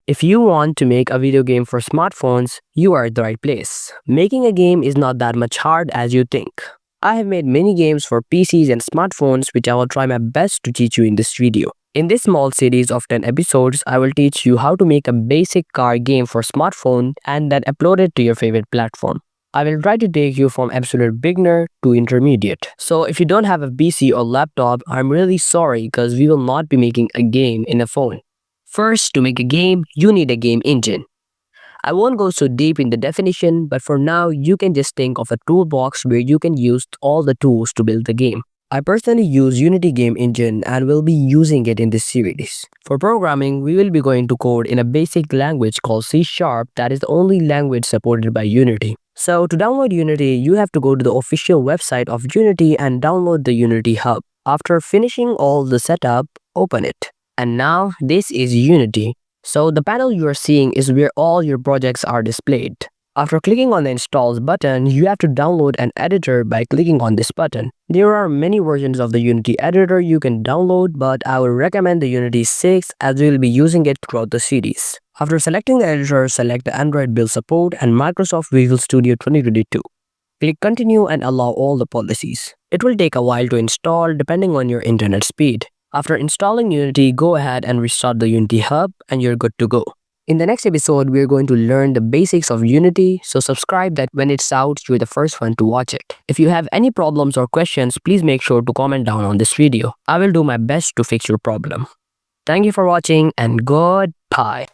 If you want to make a video game for smartphones, you are at the right place. Making a game is not that much hard as you think. I have made many games for PCs and smartphones which I will try my best to teach you in this video. In this small series of 10 episodes, I will teach you how to make a basic car game for smartphone and then upload it to your favorite platform. I will try to take you from absolute beginner to intermediate. So if you don't have a PC or laptop, I'm really sorry because we will not be making a game in a phone. First, to make a game, you need a game engine. I won't go so deep in the definition, but for now, you can just think of a toolbox where you can use all the tools to build the game. I personally use Unity game engine and will be using it in this series. For programming, we will be going to code in a basic language called C#, that is the only language supported by Unity. So to download Unity, you have to go to the official website of Unity and download the Unity Hub. After finishing all the setup, open it. And now this is Unity. So the panel you are seeing is where all your projects are displayed. After clicking on the installs button, you have to download an editor by clicking on this button. There are many versions of the Unity editor you can download, but I would recommend the Unity 6 as we will be using it throughout the series. After selecting the editor, select the Android build support and Microsoft Visual Studio 2022. Click continue and allow all the policies. It will take a while to install depending on your internet speed. After installing Unity, go ahead and restart the Unity Hub and you're good to go. In the next episode, we're going to learn the basics of Unity, so subscribe that when it's out, you're the first one to watch it. If you have any problems or questions, please make sure to comment down on this video. I will do my best to fix your problem. Thank you for watching and goodbye.